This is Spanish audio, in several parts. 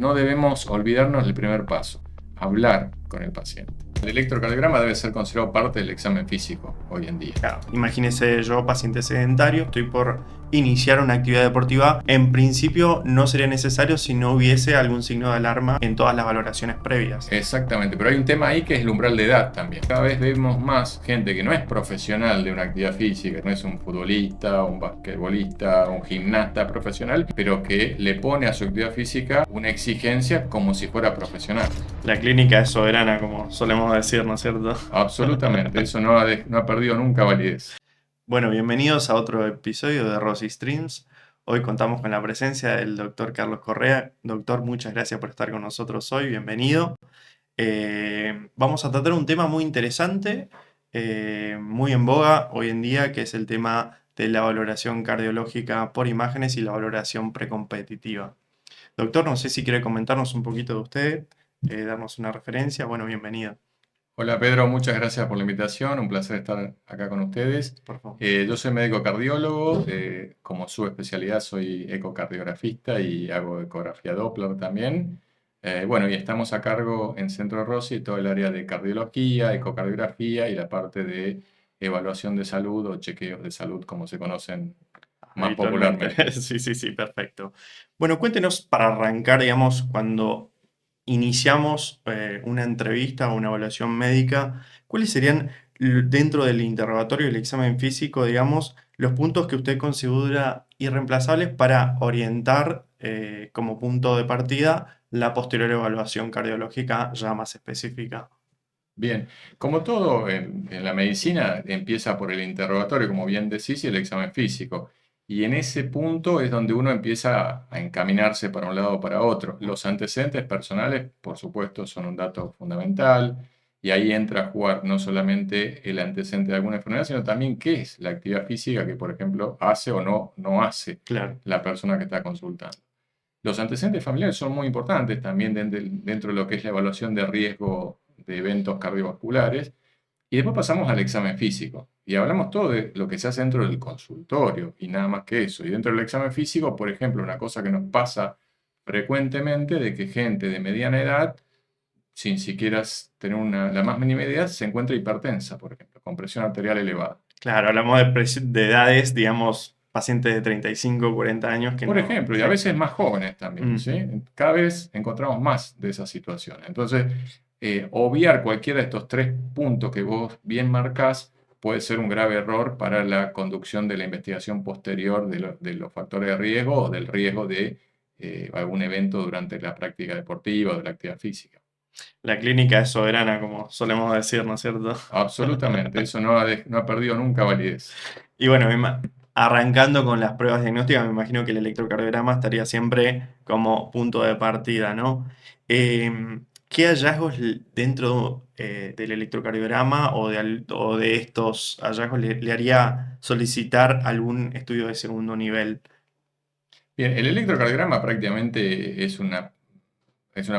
no debemos olvidarnos del primer paso, hablar con el paciente. El electrocardiograma debe ser considerado parte del examen físico hoy en día. Claro, imagínese yo, paciente sedentario, estoy por iniciar una actividad deportiva. En principio no sería necesario si no hubiese algún signo de alarma en todas las valoraciones previas. Exactamente, pero hay un tema ahí que es el umbral de edad también. Cada vez vemos más gente que no es profesional de una actividad física, no es un futbolista, un basquetbolista, un gimnasta profesional, pero que le pone a su actividad física una exigencia como si fuera profesional. La clínica es soberana, como solemos decir, ¿no es cierto? Absolutamente, eso no ha perdido nunca validez. Bueno, bienvenidos a otro episodio de Rosy Streams. Hoy contamos con la presencia del doctor Carlos Correa. Doctor, muchas gracias por estar con nosotros hoy, bienvenido. Vamos a tratar un tema muy interesante, muy en boga hoy en día, que es el tema de la valoración cardiológica por imágenes y la valoración precompetitiva. Doctor, no sé si quiere comentarnos un poquito de usted, darnos una referencia. Bueno, bienvenido. Hola Pedro, muchas gracias por la invitación, un placer estar acá con ustedes. Por favor. Yo soy médico cardiólogo, como subespecialidad soy ecocardiografista y hago ecografía Doppler también. Bueno, y estamos a cargo en Centro Rossi todo el área de cardiología, ecocardiografía y la parte de evaluación de salud o chequeos de salud, como se conocen más Habitualmente. popularmente. Sí, perfecto. Bueno, cuéntenos para arrancar, digamos, cuando iniciamos una entrevista o una evaluación médica, ¿cuáles serían dentro del interrogatorio y el examen físico, digamos, los puntos que usted considera irreemplazables para orientar como punto de partida la posterior evaluación cardiológica ya más específica? Bien, como todo en la medicina, empieza por el interrogatorio, como bien decís, y el examen físico. Y en ese punto es donde uno empieza a encaminarse para un lado o para otro. Los antecedentes personales, por supuesto, son un dato fundamental, y ahí entra a jugar no solamente el antecedente de alguna enfermedad, sino también qué es la actividad física que, por ejemplo, hace o no hace Claro. la persona que está consultando. Los antecedentes familiares son muy importantes también dentro de lo que es la evaluación de riesgo de eventos cardiovasculares. Y después pasamos al examen físico. Y hablamos todo de lo que se hace dentro del consultorio y nada más que eso. Y dentro del examen físico, por ejemplo, una cosa que nos pasa frecuentemente de que gente de mediana edad, sin siquiera tener la más mínima idea, se encuentra hipertensa, por ejemplo, con presión arterial elevada. Claro, hablamos de edades, digamos, pacientes de 35, 40 años que Por no. ejemplo, y Sí. a veces más jóvenes también, ¿sí? Ujú. Cada vez encontramos más de esas situaciones. Entonces, obviar cualquiera de estos tres puntos que vos bien marcás puede ser un grave error para la conducción de la investigación posterior de los factores de riesgo o del riesgo de algún evento durante la práctica deportiva o de la actividad física. La clínica es soberana, como solemos decir, ¿no es cierto? Absolutamente, eso no ha perdido nunca validez. Y bueno, arrancando con las pruebas diagnósticas, me imagino que el electrocardiograma estaría siempre como punto de partida, ¿no? ¿Qué hallazgos dentro del electrocardiograma o de estos hallazgos le haría solicitar algún estudio de segundo nivel? Bien, el electrocardiograma prácticamente es una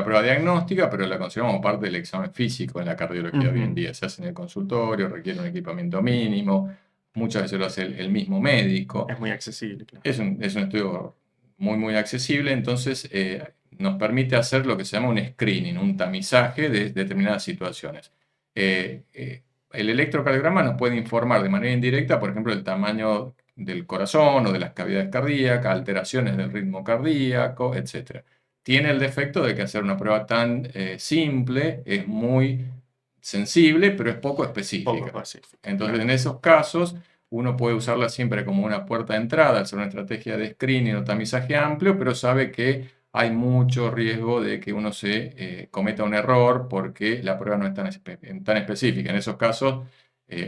prueba diagnóstica, pero la consideramos parte del examen físico en la cardiología hoy en Ujú. día. Se hace en el consultorio, requiere un equipamiento mínimo, muchas veces lo hace el mismo médico. Es muy accesible, claro. Es un estudio muy accesible, entonces nos permite hacer lo que se llama un screening, un tamizaje de determinadas situaciones. El electrocardiograma nos puede informar de manera indirecta, por ejemplo, del tamaño del corazón o de las cavidades cardíacas, alteraciones del ritmo cardíaco, etc. Tiene el defecto de que hacer una prueba tan simple es muy sensible, pero es poco Poco específica. específico, Entonces, claro. en esos casos, uno puede usarla siempre como una puerta de entrada, al ser una estrategia de screening o tamizaje amplio, pero sabe que hay mucho riesgo de que uno se cometa un error porque la prueba no es tan específica. En esos casos,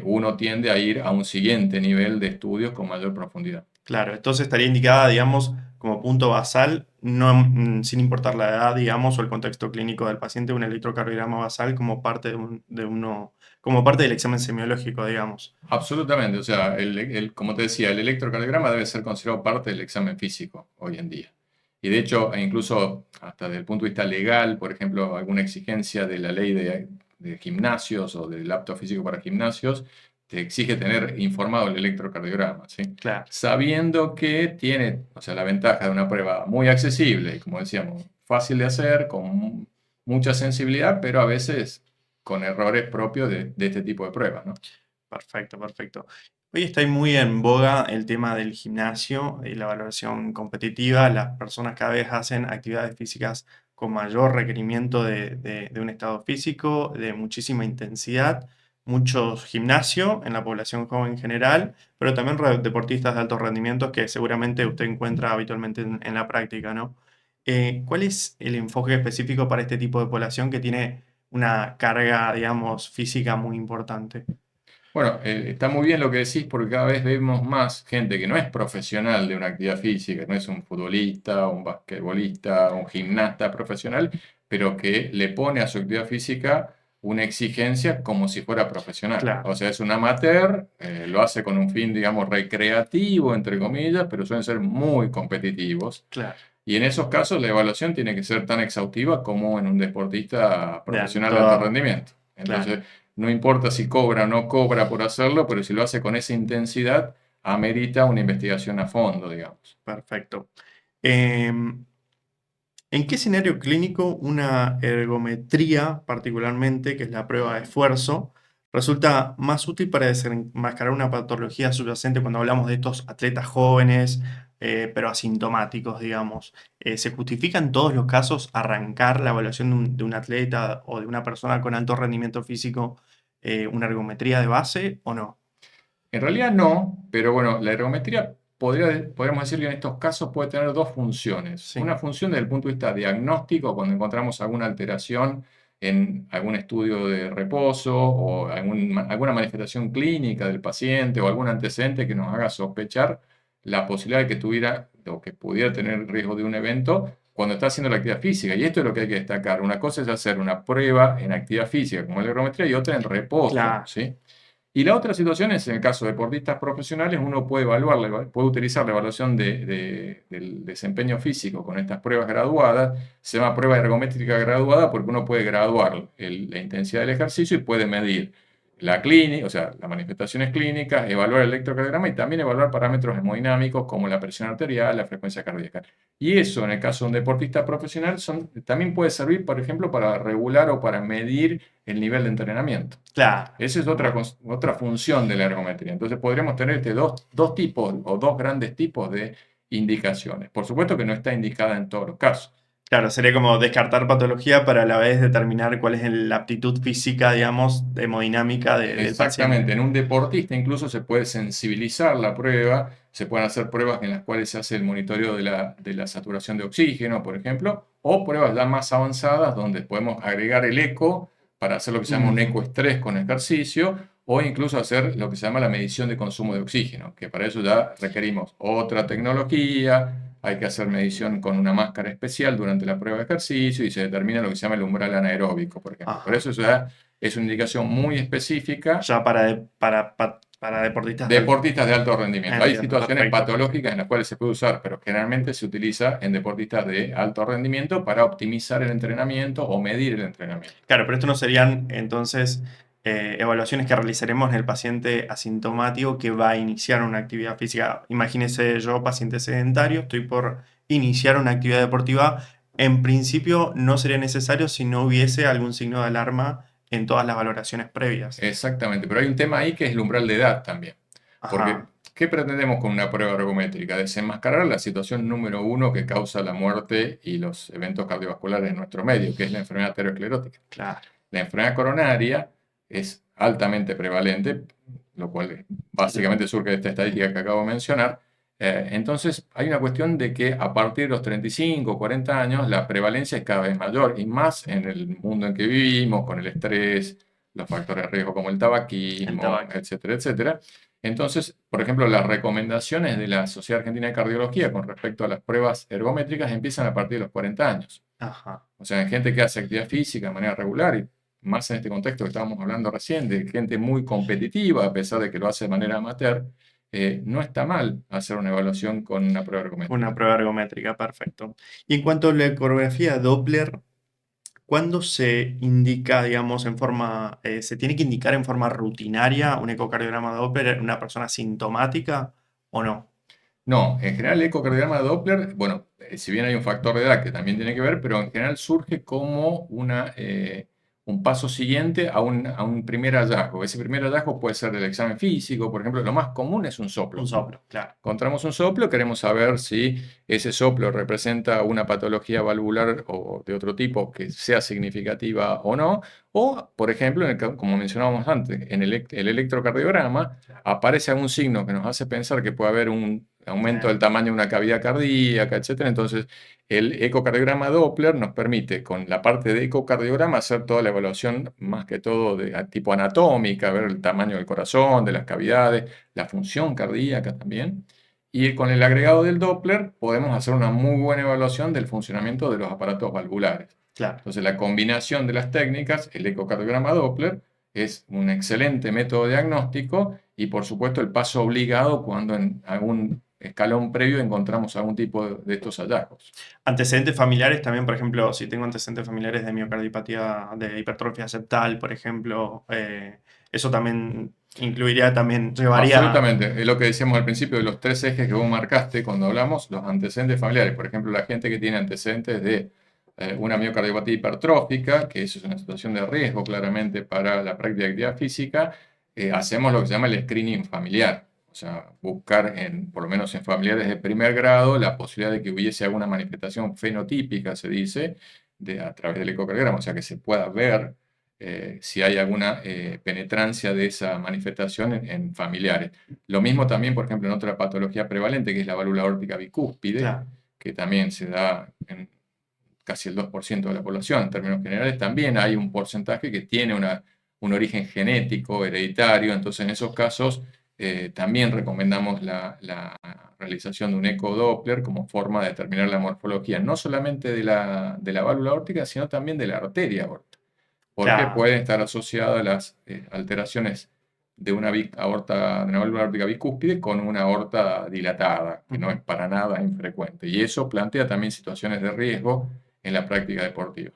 uno tiende a ir a un siguiente nivel de estudios con mayor profundidad. Claro, entonces estaría indicada, digamos, como punto basal, no, sin importar la edad, digamos, o el contexto clínico del paciente, un electrocardiograma basal como parte como parte del examen semiológico, digamos. Absolutamente, o sea, como te decía, el electrocardiograma debe ser considerado parte del examen físico hoy en día. Y de hecho, incluso hasta desde el punto de vista legal, por ejemplo, alguna exigencia de la ley de gimnasios o del apto físico para gimnasios, te exige tener informado el electrocardiograma, ¿sí? Claro. Sabiendo que tiene, o sea, la ventaja de una prueba muy accesible y, como decíamos, fácil de hacer, con mucha sensibilidad, pero a veces con errores propios de este tipo de pruebas, ¿no? Perfecto, perfecto. Hoy está muy en boga el tema del gimnasio y la valoración competitiva. Las personas cada vez hacen actividades físicas con mayor requerimiento de un estado físico, de muchísima intensidad, mucho gimnasio en la población joven en general, pero también deportistas de alto rendimiento que seguramente usted encuentra habitualmente en la práctica, ¿no? ¿Cuál es el enfoque específico para este tipo de población que tiene una carga, digamos, física muy importante? Bueno, está muy bien lo que decís porque cada vez vemos más gente que no es profesional de una actividad física, no es un futbolista, un basquetbolista, un gimnasta profesional, pero que le pone a su actividad física una exigencia como si fuera profesional. Claro, O sea, es un amateur, lo hace con un fin, digamos, recreativo, entre comillas, pero suelen ser muy competitivos. claro. Y en esos casos la evaluación tiene que ser tan exhaustiva como en un deportista De profesional de alto alto, rendimiento. claro, Entonces, no importa si cobra o no cobra por hacerlo, pero si lo hace con esa intensidad, amerita una investigación a fondo, digamos. perfecto. Em, ¿En qué escenario clínico una ergometría, particularmente, que es la prueba de esfuerzo, resulta más útil para desenmascarar una patología subyacente cuando hablamos de estos atletas jóvenes, pero asintomáticos, digamos? ¿Se justifica en todos los casos arrancar la evaluación de un atleta o de una persona con alto rendimiento físico, una ergometría de base o no? En realidad no, pero bueno, la ergometría podríamos decir que en estos casos puede tener dos funciones. Sí. Una función desde el punto de vista diagnóstico, cuando encontramos alguna alteración en algún estudio de reposo o alguna manifestación clínica del paciente o algún antecedente que nos haga sospechar la posibilidad de que tuviera o que pudiera tener riesgo de un evento cuando está haciendo la actividad física. Y esto es lo que hay que destacar. Una cosa es hacer una prueba en actividad física como la ergometría y otra en reposo, Claro. ¿sí? Y la otra situación es, en el caso de deportistas profesionales, uno puede evaluar, puede utilizar la evaluación del desempeño físico con estas pruebas graduadas. Se llama prueba ergométrica graduada porque uno puede graduar la intensidad del ejercicio y puede medir la clínica, o sea, las manifestaciones clínicas, evaluar el electrocardiograma y también evaluar parámetros hemodinámicos como la presión arterial, la frecuencia cardíaca. Y eso, en el caso de un deportista profesional, también puede servir, por ejemplo, para regular o para medir el nivel de entrenamiento. Claro. Esa es otra función de la ergometría. Entonces podríamos tener dos tipos o dos grandes tipos de indicaciones. Por supuesto que no está indicada en todos los casos. Claro, sería como descartar patología para a la vez determinar cuál es la aptitud física, digamos, hemodinámica del Exactamente, paciente. en un deportista incluso se puede sensibilizar la prueba, se pueden hacer pruebas en las cuales se hace el monitoreo de la saturación de oxígeno, por ejemplo, o pruebas ya más avanzadas donde podemos agregar el eco para hacer lo que se llama un Ujú. ecoestrés con ejercicio, o incluso hacer lo que se llama la medición de consumo de oxígeno, que para eso ya requerimos otra tecnología, hay que hacer medición con una máscara especial durante la prueba de ejercicio y se determina lo que se llama el umbral anaeróbico, por ejemplo. Por Ajá. eso ya es una indicación muy específica. Ya para deportistas de alto. Deportistas de alto rendimiento. Hay Entiendo, situaciones perfecto. patológicas en las cuales se puede usar, pero generalmente se utiliza en deportistas de alto rendimiento para optimizar el entrenamiento o medir el entrenamiento. Claro, pero esto no serían entonces evaluaciones que realizaremos en el paciente asintomático que va a iniciar una actividad física. Imagínese yo, paciente sedentario, estoy por iniciar una actividad deportiva. En principio no sería necesario si no hubiese algún signo de alarma en todas las valoraciones previas. Exactamente, pero hay un tema ahí que es el umbral de edad también. Porque, Ajá, ¿qué pretendemos con una prueba ergométrica? Desenmascarar la situación número uno que causa la muerte y los eventos cardiovasculares en nuestro medio, que es la enfermedad aterosclerótica. claro. La enfermedad coronaria es altamente prevalente, lo cual básicamente surge de esta estadística que acabo de mencionar. Entonces, hay una cuestión de que a partir de los 35 o 40 años la prevalencia es cada vez mayor y más en el mundo en que vivimos, con el estrés, los factores de riesgo como el El tabaquismo, tabaco. etcétera, etcétera. Entonces, por ejemplo, las recomendaciones de la Sociedad Argentina de Cardiología con respecto a las pruebas ergométricas empiezan a partir de los 40 años. Ajá. O sea, en gente que hace actividad física de manera regular y más en este contexto que estábamos hablando recién, de gente muy competitiva, a pesar de que lo hace de manera amateur, no está mal hacer una evaluación con una prueba Una ergométrica. prueba ergométrica, perfecto. Y en cuanto a la ecografía Doppler, ¿cuándo se indica, digamos, se tiene que indicar en forma rutinaria un ecocardiograma Doppler en una persona sintomática o no? No, en general el ecocardiograma Doppler, bueno, si bien hay un factor de edad que también tiene que ver, pero en general surge como un paso siguiente a un primer hallazgo. Ese primer hallazgo puede ser del examen físico, por ejemplo, lo más común es un Un soplo. soplo, claro. Encontramos un soplo, queremos saber si ese soplo representa una patología valvular o de otro tipo que sea significativa o no. O, por ejemplo, como mencionábamos antes, en el electrocardiograma Claro. aparece algún signo que nos hace pensar que puede haber un aumento del Eh, tamaño de una cavidad cardíaca, etcétera. Entonces, el ecocardiograma Doppler nos permite, con la parte de ecocardiograma, hacer toda la evaluación, más que todo de tipo anatómica, ver el tamaño del corazón, de las cavidades, la función cardíaca también. Y con el agregado del Doppler podemos hacer una muy buena evaluación del funcionamiento de los aparatos valvulares. claro. Entonces, la combinación de las técnicas, el ecocardiograma Doppler, es un excelente método diagnóstico y, por supuesto, el paso obligado cuando en algún escalón previo encontramos algún tipo de estos hallazgos. Antecedentes familiares también, por ejemplo, si tengo antecedentes familiares de miocardiopatía, de hipertrofia septal, por ejemplo, eso también incluiría, también llevaría Absolutamente, es lo que decíamos al principio de los tres ejes que vos marcaste cuando hablamos, los antecedentes familiares. Por ejemplo, la gente que tiene antecedentes de una miocardiopatía hipertrófica, que eso es una situación de riesgo claramente para la práctica de actividad física, hacemos lo que se llama el screening familiar. O sea, buscar, por lo menos en familiares de primer grado, la posibilidad de que hubiese alguna manifestación fenotípica, se dice, a través del ecocardiograma, o sea, que se pueda ver si hay alguna penetrancia de esa manifestación en familiares. Lo mismo también, por ejemplo, en otra patología prevalente, que es la válvula aórtica bicúspide, claro. que también se da en casi el 2% de la población. En términos generales, también hay un porcentaje que tiene un origen genético, hereditario. Entonces, en esos casos, también recomendamos la realización de un ecodoppler como forma de determinar la morfología, no solamente de la válvula aórtica, sino también de la arteria aórtica, porque Claro. pueden estar asociadas las alteraciones de de una válvula aórtica bicúspide con una aorta dilatada, que no es Ujú. para nada infrecuente. Y eso plantea también situaciones de riesgo en la práctica deportiva.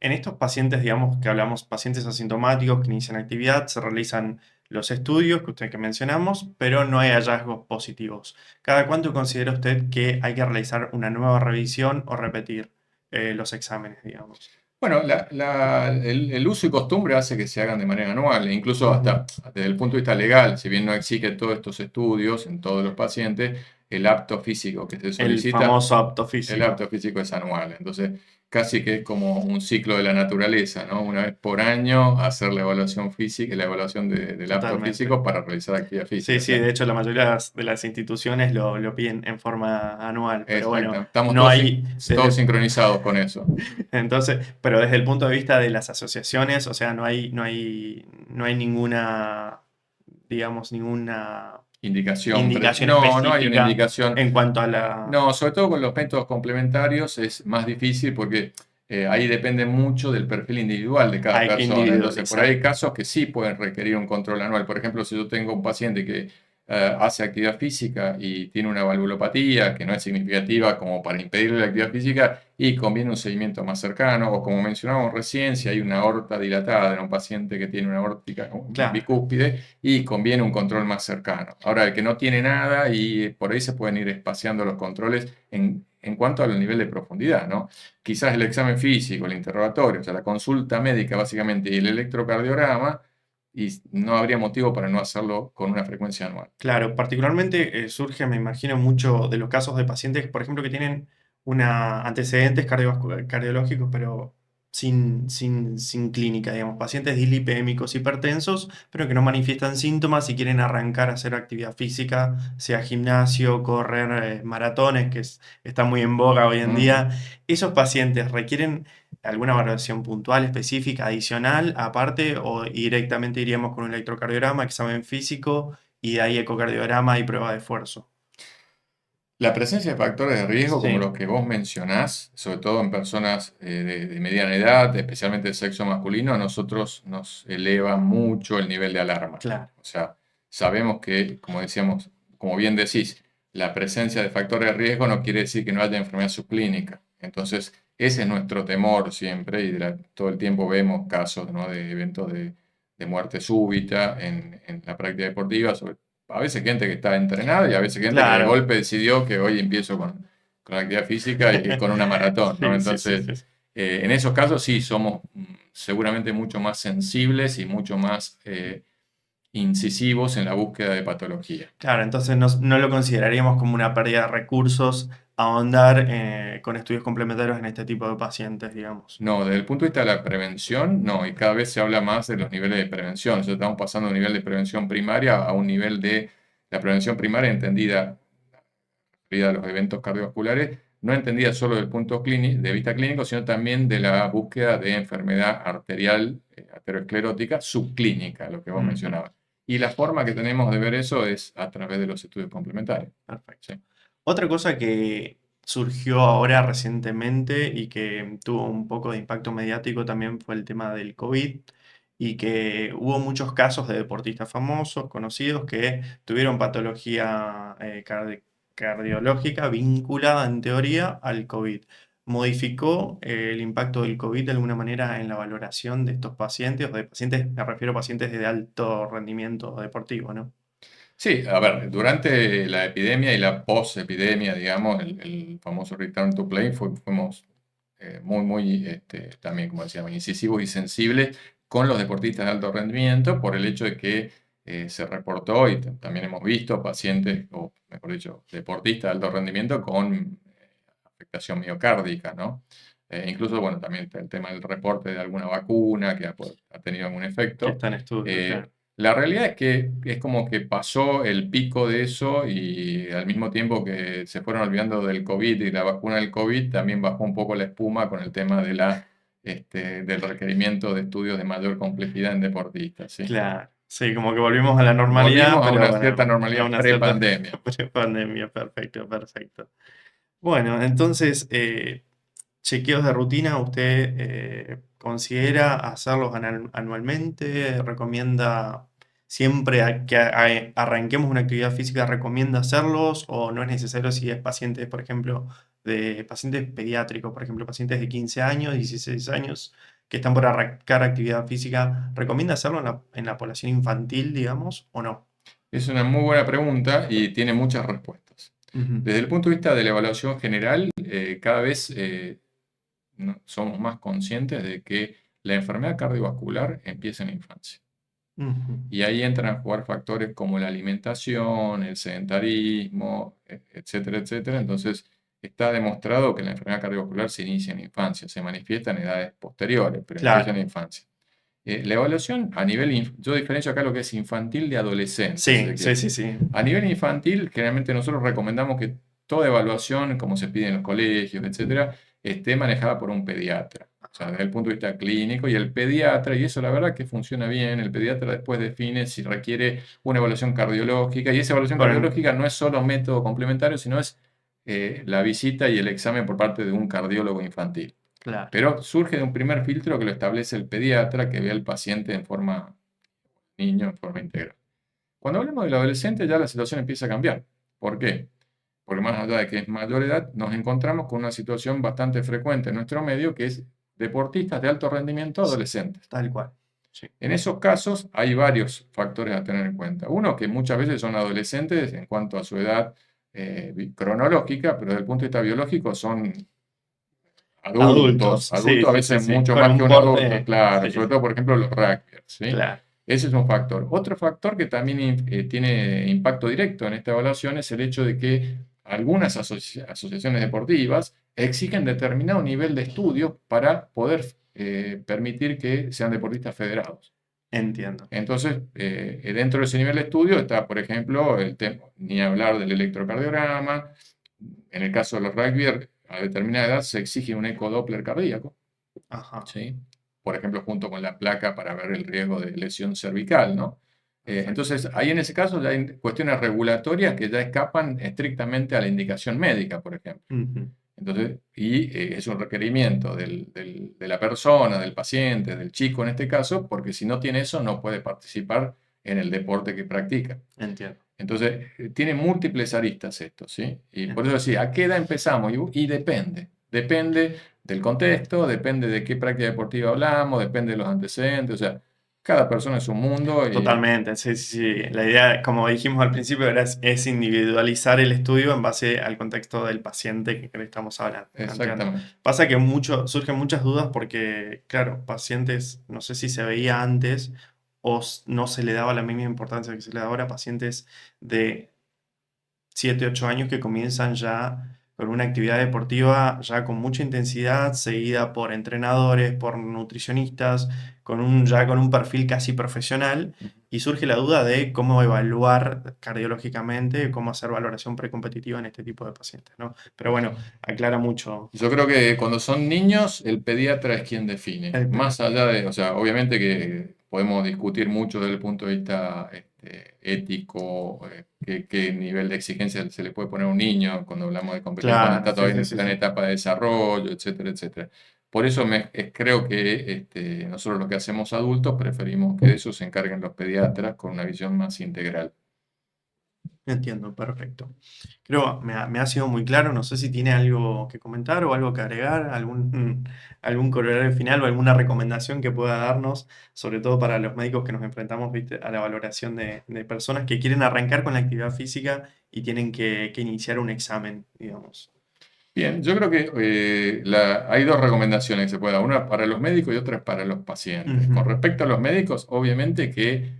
En estos pacientes, digamos, que hablamos, pacientes asintomáticos que inician actividad, se realizan los estudios que mencionamos, pero no hay hallazgos positivos. ¿Cada cuánto considera usted que hay que realizar una nueva revisión o repetir los exámenes, digamos? Bueno, el uso y costumbre hace que se hagan de manera anual, e incluso Ujú. hasta desde el punto de vista legal, si bien no exige todos estos estudios en todos los pacientes, el apto físico que se El solicita. famoso apto El físico. apto físico es anual, entonces casi que es como un ciclo de la naturaleza, ¿no? Una vez por año hacer la evaluación física, la evaluación del apto Totalmente. físico para realizar actividad Sí, física. O sí, sea, de hecho la mayoría de las instituciones lo piden en forma anual, pero bueno, exacto. Estamos no todos, hay todos desde, sincronizados con eso. entonces, pero desde el punto de vista de las asociaciones, o sea, no hay ninguna, digamos, ninguna Indicación. indicación No, no hay una específica indicación. en cuanto a la... No, sobre todo con los métodos complementarios es más difícil porque ahí depende mucho del perfil individual de cada Hay que persona. Entonces, por ahí individualizar. hay casos que sí pueden requerir un control anual. Por ejemplo, si yo tengo un paciente que hace actividad física y tiene una valvulopatía que no es significativa como para impedirle la actividad física, y conviene un seguimiento más cercano, o como mencionábamos recién, si hay una aorta dilatada en un paciente que tiene una aórtica Claro, bicúspide, y conviene un control más cercano. Ahora, el que no tiene nada, y por ahí se pueden ir espaciando los controles en cuanto al nivel de profundidad, ¿no? Quizás el examen físico, el interrogatorio, o sea, la consulta médica básicamente y el electrocardiograma, y no habría motivo para no hacerlo con una frecuencia anual. claro. Particularmente surge, me imagino, mucho de los casos de pacientes, por ejemplo, que tienen antecedentes cardiológicos, pero sin clínica, digamos, pacientes dislipémicos, hipertensos, pero que no manifiestan síntomas y quieren arrancar a hacer actividad física, sea gimnasio, correr maratones, está muy en boga hoy en Ujú. día. ¿Esos pacientes requieren alguna valoración puntual, específica, adicional, aparte, o directamente iríamos con un electrocardiograma, examen físico y de ahí ecocardiograma y prueba de esfuerzo? La presencia de factores de riesgo, como Sí, los que vos mencionás, sobre todo en personas de mediana edad, especialmente del sexo masculino, a nosotros nos eleva mucho el nivel de alarma. claro. O sea, sabemos que, como decíamos, como bien decís, la presencia de factores de riesgo no quiere decir que no haya enfermedad subclínica. Entonces, ese es nuestro temor siempre, y todo el tiempo vemos casos, ¿no?, de eventos de muerte súbita en la práctica deportiva, a veces gente que está entrenada y a veces gente que de Claro. golpe decidió que hoy empiezo con actividad física y con una maratón, ¿no? Sí, sí, sí, Entonces, sí. en esos casos sí somos seguramente mucho más sensibles y mucho más incisivos en la búsqueda de patología. Claro, entonces no lo consideraríamos como una pérdida de recursos ahondar con estudios complementarios en este tipo de pacientes, digamos. No, desde el punto de vista de la prevención, no, y cada vez se habla más de los niveles de prevención. Nosotros estamos pasando de un nivel de prevención primaria a un nivel de la prevención primaria entendida a los eventos cardiovasculares, no entendida solo desde el punto de vista clínico, sino también de la búsqueda de enfermedad arterial, aterosclerótica subclínica, lo que vos Ujú. mencionabas. Y la forma que tenemos de ver eso es a través de los estudios complementarios. Perfecto. ¿Sí? Otra cosa que surgió ahora recientemente y que tuvo un poco de impacto mediático también fue el tema del COVID y que hubo muchos casos de deportistas famosos, conocidos, que tuvieron patología cardiológica vinculada en teoría al COVID. ¿Modificó el impacto del COVID de alguna manera en la valoración de estos pacientes o de pacientes, me refiero a pacientes de alto rendimiento deportivo, ¿no? Sí, a ver, durante la epidemia y la post-epidemia, digamos, el famoso Return to Play, fuimos muy, también, como decíamos, incisivos y sensibles con los deportistas de alto rendimiento por el hecho de que se reportó y también hemos visto pacientes, o mejor dicho, deportistas de alto rendimiento con afectación miocárdica, ¿no? Incluso, bueno, también está el tema del reporte de alguna vacuna que ha tenido algún Que efecto. está en estudio, claro. La realidad es que es como que pasó el pico de eso y al mismo tiempo que se fueron olvidando del COVID y la vacuna del COVID, también bajó un poco la espuma con el tema de del requerimiento de estudios de mayor complejidad en deportistas, ¿sí? Claro, sí, como que volvimos a la normalidad, Volvimos a pero una cierta bueno, a normalidad una cierta pre-pandemia. pandemia, perfecto, perfecto. Bueno, entonces, chequeos de rutina, ¿usted considera hacerlos anualmente? ¿Recomienda siempre que arranquemos una actividad física, recomienda hacerlos o no es necesario si es pacientes, por ejemplo, de pacientes pediátricos, por ejemplo, pacientes de 15 años, 16 años que están por arrancar actividad física, ¿recomienda hacerlo en la población infantil, digamos, o no? Es una muy buena pregunta y tiene muchas respuestas. Ujú, Desde el punto de vista de la evaluación general, cada vez somos más conscientes de que la enfermedad cardiovascular empieza en la infancia. ujú. Y ahí entran a jugar factores como la alimentación, el sedentarismo, etcétera, etcétera. Entonces, está demostrado que la enfermedad cardiovascular se inicia en la infancia, se manifiesta en edades posteriores, pero empieza en Claro, la infancia. La evaluación a nivel, yo diferencio acá lo que es infantil de adolescente, si sí, se sí, quiere. sí, sí. A nivel infantil, generalmente nosotros recomendamos que toda evaluación, como se pide en los colegios, etcétera, esté manejada por un pediatra. O sea, desde el punto de vista clínico y el pediatra, y eso la verdad que funciona bien, el pediatra después define si requiere una evaluación cardiológica, y esa evaluación Con- cardiológica no es solo método complementario, sino es la visita y el examen por parte de un cardiólogo infantil. claro. Pero surge de un primer filtro que lo establece el pediatra, que ve al paciente en forma niño, en forma integral. Cuando hablamos del adolescente ya la situación empieza a cambiar. ¿Por qué? Porque más allá de que es mayor edad, nos encontramos con una situación bastante frecuente en nuestro medio, que es deportistas de alto rendimiento Sí, adolescentes. tal cual. Sí. En esos casos hay varios factores a tener en cuenta. Uno, que muchas veces son adolescentes en cuanto a su edad cronológica, pero desde el punto de vista biológico son Adultos, sí, adultos a sí, sí, veces sí. mucho Con más que un un adulto, porte, claro, sobre sí, todo, por ejemplo, los rugbyers, ¿sí? claro. Ese es un factor. Otro factor que también tiene impacto directo en esta evaluación es el hecho de que algunas asociaciones deportivas exigen determinado nivel de estudio para poder permitir que sean deportistas federados. Entiendo. Entonces, dentro de ese nivel de estudio está, por ejemplo, ni hablar del electrocardiograma. En el caso de los rugbyers, a determinada edad se exige un ecodoppler cardíaco, Ajá, ¿sí? Por ejemplo, junto con la placa para ver el riesgo de lesión cervical, ¿no? perfecto. Entonces, ahí en ese caso ya hay cuestiones regulatorias que ya escapan estrictamente a la indicación médica, por ejemplo. Ujú, Entonces, es un requerimiento de la persona, del paciente, del chico en este caso, porque si no tiene eso no puede participar en el deporte que practica. entiendo. Entonces, tiene múltiples aristas esto, ¿sí? Y por eso Entiendo. decía, ¿a qué edad empezamos? Y depende. Depende del contexto, depende de qué práctica deportiva hablamos, depende de los antecedentes. O sea, cada persona es un mundo y Totalmente, sí, sí, sí. La idea, como dijimos al principio, es individualizar el estudio en base al contexto del paciente que le estamos hablando, planteando. exactamente. Pasa que surgen muchas dudas porque, claro, pacientes, no sé si se veía antes o no se le daba la misma importancia que se le da ahora, pacientes de 7 8 años que comienzan ya con una actividad deportiva ya con mucha intensidad, seguida por entrenadores, por nutricionistas, ya con un perfil casi profesional, y surge la duda de cómo evaluar cardiológicamente, cómo hacer valoración precompetitiva en este tipo de pacientes, ¿no? Pero bueno, aclara mucho Yo creo que cuando son niños, el pediatra es quien define. el Más pediatra. allá de, o sea, obviamente que podemos discutir mucho desde el punto de vista ético, qué nivel de exigencia se le puede poner a un niño cuando hablamos de competencia, cuando Claro, está sí, todavía sí, en sí, plena sí. etapa de desarrollo, etcétera, etcétera. Por eso creo que nosotros los que hacemos adultos preferimos que de eso se encarguen los pediatras con una visión más integral. Entiendo, perfecto. Creo me ha sido muy claro. No sé si tiene algo que comentar o algo que agregar, algún corolario final o alguna recomendación que pueda darnos, sobre todo para los médicos que nos enfrentamos, ¿viste?, a la valoración de personas que quieren arrancar con la actividad física y tienen que iniciar un examen, digamos. Bien, yo creo que hay dos recomendaciones que se puede dar, una para los médicos y otra para los pacientes. Ujú. Con respecto a los médicos, obviamente que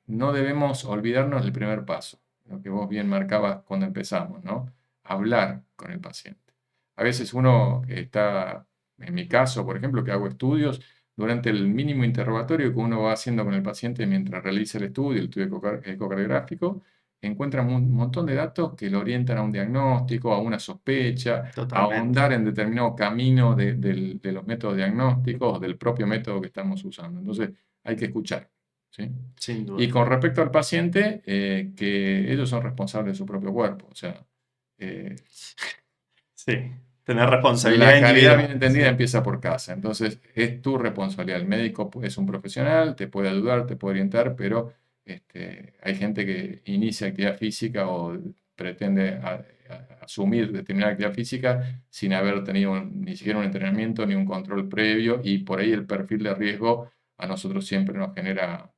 no debemos olvidarnos del primer paso, lo que vos bien marcabas cuando empezamos, ¿no? Hablar con el paciente. A veces uno que está, en mi caso, por ejemplo, que hago estudios, durante el mínimo interrogatorio que uno va haciendo con el paciente mientras realiza el estudio ecocardiográfico, encuentran un montón de datos que lo orientan a un diagnóstico, a una sospecha, a Totalmente, ahondar en determinado camino de los métodos diagnósticos, del propio método que estamos usando. Entonces, hay que escuchar. ¿Sí? sin Y duda. con respecto al paciente, que ellos son responsables de su propio cuerpo. O sea, Sí, tener responsabilidad la calidad bien individual. entendida Sí, empieza por casa. Entonces, es tu responsabilidad. El médico es un profesional, te puede ayudar, te puede orientar, pero hay gente que inicia actividad física o pretende asumir determinada actividad física sin haber tenido ni siquiera un entrenamiento ni un control previo, y por ahí el perfil de riesgo a nosotros siempre nos genera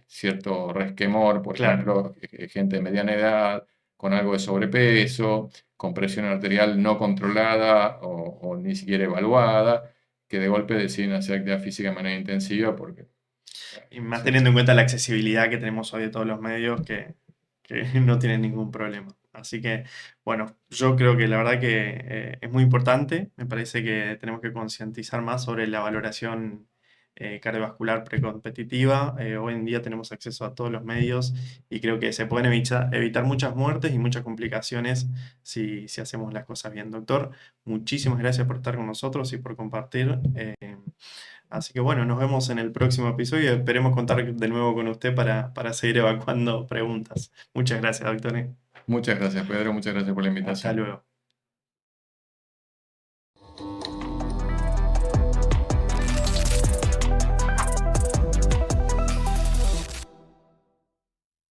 cierto resquemor. Por claro. ejemplo, gente de mediana edad con algo de sobrepeso, con presión arterial no controlada o ni siquiera evaluada, que de golpe deciden hacer actividad física de manera intensiva porque Y más se- teniendo en cuenta la accesibilidad que tenemos hoy de todos los medios que no tienen ningún problema. Así que, bueno, yo creo que la verdad que es muy importante. Me parece que tenemos que concientizar más sobre la valoración cardiovascular precompetitiva. Hoy en día tenemos acceso a todos los medios y creo que se pueden evitar muchas muertes y muchas complicaciones si hacemos las cosas bien. Doctor, muchísimas gracias por estar con nosotros y por compartir. Así que bueno, nos vemos en el próximo episodio. Esperemos contar de nuevo con usted para seguir evacuando preguntas. Muchas gracias, doctor. Muchas gracias, Pedro, muchas gracias por la Hasta invitación. luego.